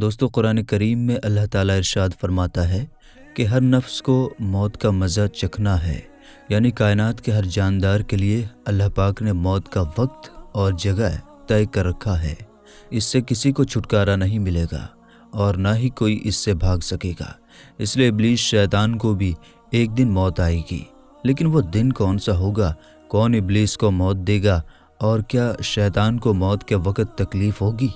دوستو قرآن کریم میں اللہ تعالیٰ ارشاد فرماتا ہے کہ ہر نفس کو موت کا مزہ چکھنا ہے، یعنی کائنات کے ہر جاندار کے لیے اللہ پاک نے موت کا وقت اور جگہ طے کر رکھا ہے۔ اس سے کسی کو چھٹکارا نہیں ملے گا اور نہ ہی کوئی اس سے بھاگ سکے گا۔ اس لیے ابلیس شیطان کو بھی ایک دن موت آئے گی، لیکن وہ دن کون سا ہوگا، کون ابلیس کو موت دے گا، اور کیا شیطان کو موت کے وقت تکلیف ہوگی،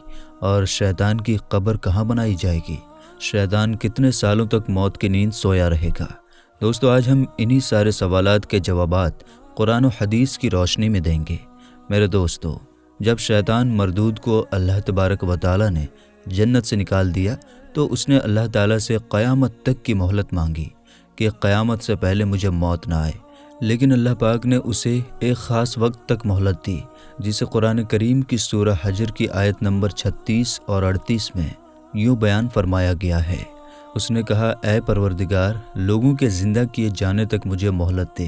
اور شیطان کی قبر کہاں بنائی جائے گی، شیطان کتنے سالوں تک موت کی نیند سویا رہے گا۔ دوستو آج ہم انہی سارے سوالات کے جوابات قرآن و حدیث کی روشنی میں دیں گے۔ میرے دوستو، جب شیطان مردود کو اللہ تبارک و تعالیٰ نے جنت سے نکال دیا تو اس نے اللہ تعالیٰ سے قیامت تک کی مہلت مانگی کہ قیامت سے پہلے مجھے موت نہ آئے، لیکن اللہ پاک نے اسے ایک خاص وقت تک مہلت دی، جسے قرآن کریم کی سورہ حجر کی آیت نمبر 36 اور 38 میں یوں بیان فرمایا گیا ہے۔ اس نے کہا، اے پروردگار، لوگوں کے زندہ کیے جانے تک مجھے مہلت دے۔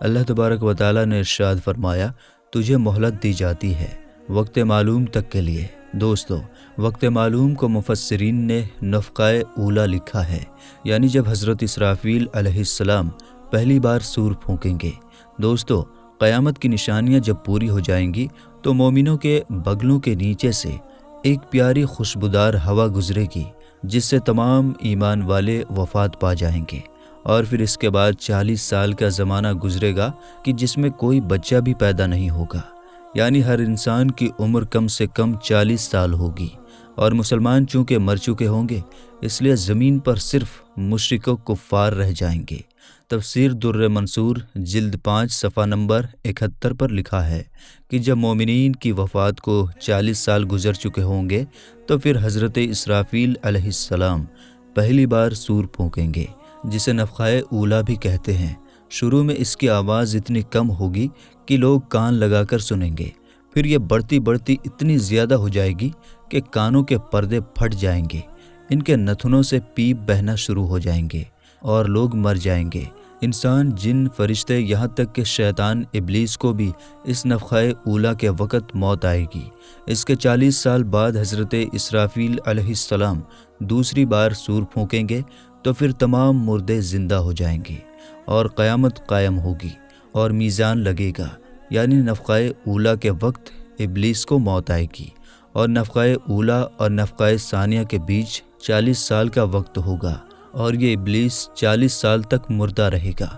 اللہ تبارک و تعالیٰ نے ارشاد فرمایا، تجھے مہلت دی جاتی ہے وقت معلوم تک کے لیے۔ دوستو، وقت معلوم کو مفسرین نے نفخہ اولا لکھا ہے، یعنی جب حضرت اسرافیل علیہ السلام پہلی بار سور پھونکیں گے۔ دوستو، قیامت کی نشانیاں جب پوری ہو جائیں گی تو مومنوں کے بغلوں کے نیچے سے ایک پیاری خوشبودار ہوا گزرے گی، جس سے تمام ایمان والے وفات پا جائیں گے، اور پھر اس کے بعد 40 سال کا زمانہ گزرے گا کہ جس میں کوئی بچہ بھی پیدا نہیں ہوگا، یعنی ہر انسان کی عمر کم سے کم 40 سال ہوگی، اور مسلمان چونکہ مر چکے ہوں گے اس لیے زمین پر صرف مشرک و کفار رہ جائیں گے۔ تفسیر در منصور جلد 5 صفحہ نمبر 71 پر لکھا ہے کہ جب مومنین کی وفات کو 40 سال گزر چکے ہوں گے تو پھر حضرت اسرافیل علیہ السلام پہلی بار سور پھونکیں گے، جسے نفخہ اولا بھی کہتے ہیں۔ شروع میں اس کی آواز اتنی کم ہوگی کہ لوگ کان لگا کر سنیں گے، پھر یہ بڑھتی بڑھتی اتنی زیادہ ہو جائے گی کہ کانوں کے پردے پھٹ جائیں گے، ان کے نتھنوں سے پیپ بہنا شروع ہو جائیں گے اور لوگ مر جائیں گے۔ انسان، جن، فرشتے، یہاں تک کہ شیطان ابلیس کو بھی اس نفخہ اولا کے وقت موت آئے گی۔ اس کے 40 سال بعد حضرت اسرافیل علیہ السلام دوسری بار سور پھونکیں گے تو پھر تمام مردے زندہ ہو جائیں گے اور قیامت قائم ہوگی اور میزان لگے گا، یعنی نفخہ اولا کے وقت ابلیس کو موت آئے گی، اور نفخہ اولا اور نفخہ ثانیہ کے بیچ 40 سال کا وقت ہوگا، اور یہ ابلیس 40 سال تک مردہ رہے گا۔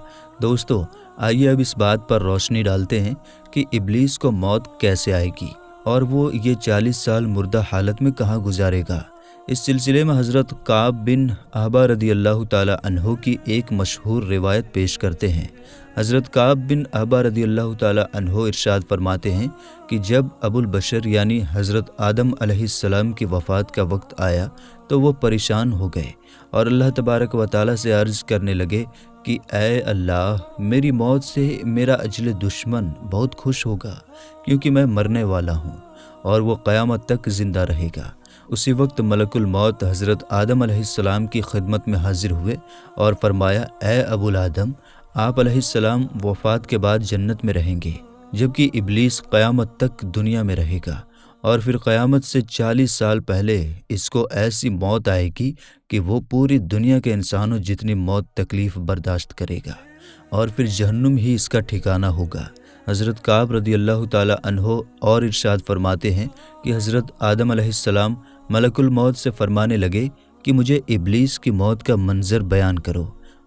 دوستو، آئیے اب اس بات پر روشنی ڈالتے ہیں کہ ابلیس کو موت کیسے آئے گی اور وہ یہ 40 سال مردہ حالت میں کہاں گزارے گا۔ اس سلسلے میں حضرت کعب بن احبار رضی اللہ تعالی عنہ کی ایک مشہور روایت پیش کرتے ہیں۔ حضرت کعب بن احبار رضی اللہ تعالی عنہ ارشاد فرماتے ہیں کہ جب ابو البشر یعنی حضرت آدم علیہ السلام کی وفات کا وقت آیا تو وہ پریشان ہو گئے اور اللہ تبارک و تعالیٰ سے عرض کرنے لگے کہ اے اللہ، میری موت سے میرا اجل دشمن بہت خوش ہوگا، کیونکہ میں مرنے والا ہوں اور وہ قیامت تک زندہ رہے گا۔ اسی وقت ملک الموت حضرت آدم علیہ السلام کی خدمت میں حاضر ہوئے اور فرمایا، اے ابو الآدم، آپ علیہ السلام وفات کے بعد جنت میں رہیں گے، جبکہ ابلیس قیامت تک دنیا میں رہے گا، اور پھر قیامت سے 40 سال پہلے اس کو ایسی موت آئے گی کہ وہ پوری دنیا کے انسانوں جتنی موت تکلیف برداشت کرے گا، اور پھر جہنم ہی اس کا ٹھکانہ ہوگا۔ حضرت کعب رضی اللہ تعالی عنہ اور ارشاد فرماتے ہیں کہ حضرت آدم علیہ السلام ملک الموت سے فرمانے لگے کہ مجھے ابلیس کی موت کا منظر بیان کرو۔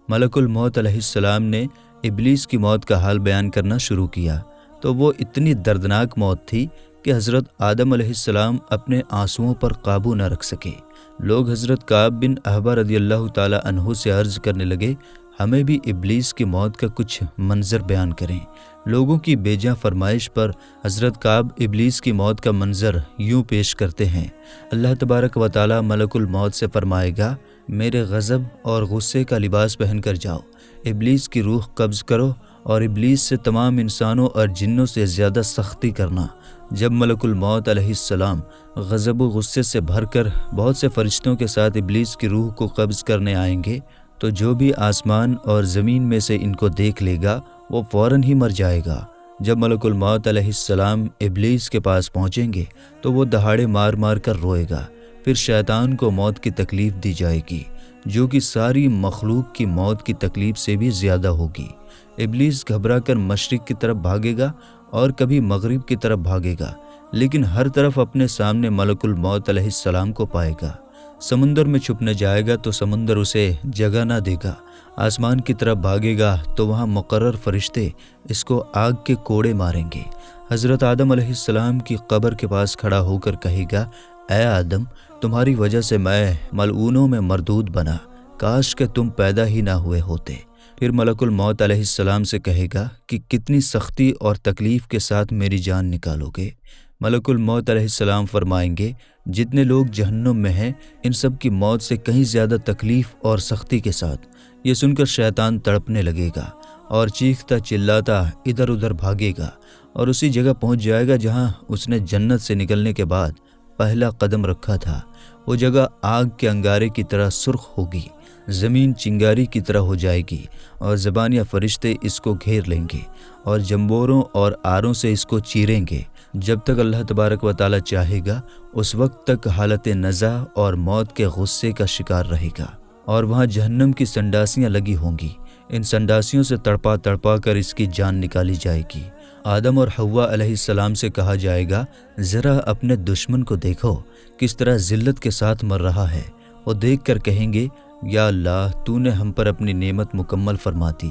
ملک الموت علیہ السلام نے ابلیس کی موت کا حال بیان کرنا شروع کیا تو وہ اتنی دردناک موت تھی کہ حضرت آدم علیہ السلام اپنے آنسوؤں پر قابو نہ رکھ سکے۔ لوگ حضرت کعب بن احبار رضی اللہ تعالی عنہ سے عرض کرنے لگے، ہمیں بھی ابلیس کی موت کا کچھ منظر بیان کریں۔ لوگوں کی بے جا فرمائش پر حضرت کعب ابلیس کی موت کا منظر یوں پیش کرتے ہیں۔ اللہ تبارک و تعالی ملک الموت سے فرمائے گا، میرے غضب اور غصے کا لباس پہن کر جاؤ، ابلیس کی روح قبض کرو اور ابلیس سے تمام انسانوں اور جنوں سے زیادہ سختی کرنا۔ جب ملک الموت علیہ السلام غضب و غصے سے بھر کر بہت سے فرشتوں کے ساتھ ابلیس کی روح کو قبض کرنے آئیں گے تو جو بھی آسمان اور زمین میں سے ان کو دیکھ لے گا وہ فوراً ہی مر جائے گا۔ جب ملک الموت علیہ السلام ابلیس کے پاس پہنچیں گے تو وہ دہاڑے مار مار کر روئے گا، پھر شیطان کو موت کی تکلیف دی جائے گی جو کہ ساری مخلوق کی موت کی تکلیف سے بھی زیادہ ہوگی۔ ابلیس گھبرا کر مشرق کی طرف بھاگے گا اور کبھی مغرب کی طرف بھاگے گا، لیکن ہر طرف اپنے سامنے ملک الموت علیہ السلام کو پائے گا۔ سمندر میں چھپنے جائے گا تو سمندر اسے جگہ نہ دے گا، آسمان کی طرف بھاگے گا تو وہاں مقرر فرشتے اس کو آگ کے کوڑے ماریں گے۔ حضرت آدم علیہ السلام کی قبر کے پاس کھڑا ہو کر کہے گا، اے آدم، تمہاری وجہ سے میں ملعونوں میں مردود بنا، کاش کہ تم پیدا ہی نہ ہوئے ہوتے۔ پھر ملک الموت علیہ السلام سے کہے گا کہ کتنی سختی اور تکلیف کے ساتھ میری جان نکالو گے۔ ملک الموت علیہ السلام فرمائیں گے، جتنے لوگ جہنم میں ہیں ان سب کی موت سے کہیں زیادہ تکلیف اور سختی کے ساتھ۔ یہ سن کر شیطان تڑپنے لگے گا اور چیختا چلاتا ادھر ادھر بھاگے گا اور اسی جگہ پہنچ جائے گا جہاں اس نے جنت سے نکلنے کے بعد پہلا قدم رکھا تھا۔ وہ جگہ آگ کے انگارے کی طرح سرخ ہوگی، زمین چنگاری کی طرح ہو جائے گی اور زبانیہ فرشتے اس کو گھیر لیں گے اور جمبوروں اور آروں سے اس کو چیریں گے۔ جب تک اللہ تبارک و تعالی چاہے گا اس وقت تک حالت نزع اور موت کے غصے کا شکار رہے گا، اور وہاں جہنم کی سنڈاسیاں لگی ہوں گی۔ ان سنڈاسیوں سے تڑپا تڑپا کر اس کی جان نکالی جائے گی۔ آدم اور حوا علیہ السلام سے کہا جائے گا، ذرا اپنے دشمن کو دیکھو کس طرح ذلت کے ساتھ مر رہا ہے۔ وہ دیکھ کر کہیں گے، یا اللہ، تو نے ہم پر اپنی نعمت مکمل فرما دی۔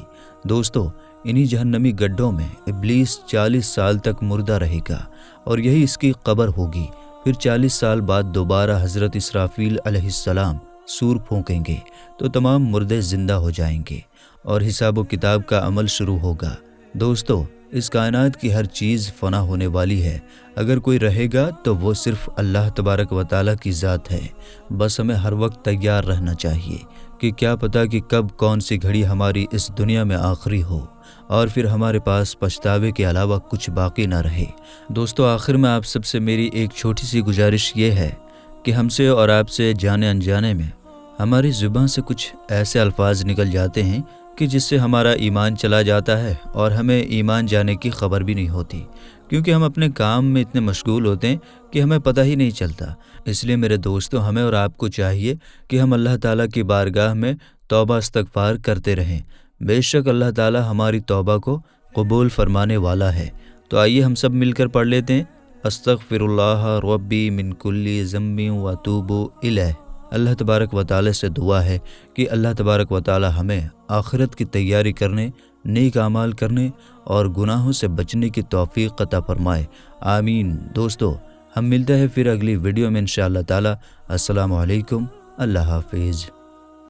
دوستو، انہی جہنمی گڈھوں میں ابلیس 40 سال تک مردہ رہے گا اور یہی اس کی قبر ہوگی۔ پھر 40 سال بعد دوبارہ حضرت اسرافیل علیہ السلام سور پھونکیں گے تو تمام مردے زندہ ہو جائیں گے اور حساب و کتاب کا عمل شروع ہوگا۔ دوستو، اس کائنات کی ہر چیز فنا ہونے والی ہے، اگر کوئی رہے گا تو وہ صرف اللہ تبارک و تعالیٰ کی ذات ہے۔ بس ہمیں ہر وقت تیار رہنا چاہیے کہ کیا پتہ کہ کب کون سی گھڑی ہماری اس دنیا میں آخری ہو اور پھر ہمارے پاس پچھتاوے کے علاوہ کچھ باقی نہ رہے۔ دوستو، آخر میں آپ سب سے میری ایک چھوٹی سی گزارش یہ ہے کہ ہم سے اور آپ سے جانے انجانے میں ہماری زبان سے کچھ ایسے الفاظ نکل جاتے ہیں کہ جس سے ہمارا ایمان چلا جاتا ہے اور ہمیں ایمان جانے کی خبر بھی نہیں ہوتی، کیونکہ ہم اپنے کام میں اتنے مشغول ہوتے ہیں کہ ہمیں پتہ ہی نہیں چلتا۔ اس لیے میرے دوستو، ہمیں اور آپ کو چاہیے کہ ہم اللہ تعالیٰ کی بارگاہ میں توبہ استغفار کرتے رہیں۔ بے شک اللہ تعالیٰ ہماری توبہ کو قبول فرمانے والا ہے۔ تو آئیے ہم سب مل کر پڑھ لیتے ہیں، استغفر اللہ ربی من کل ذنب واتوب الیہ۔ اللہ تبارک و تعالی سے دعا ہے کہ اللہ تبارک و تعالی ہمیں آخرت کی تیاری کرنے، نیک اعمال کرنے اور گناہوں سے بچنے کی توفیق عطا فرمائے، آمین۔ دوستو، ہم ملتے ہیں پھر اگلی ویڈیو میں انشاءاللہ تعالی۔ السلام علیکم، اللہ حافظ۔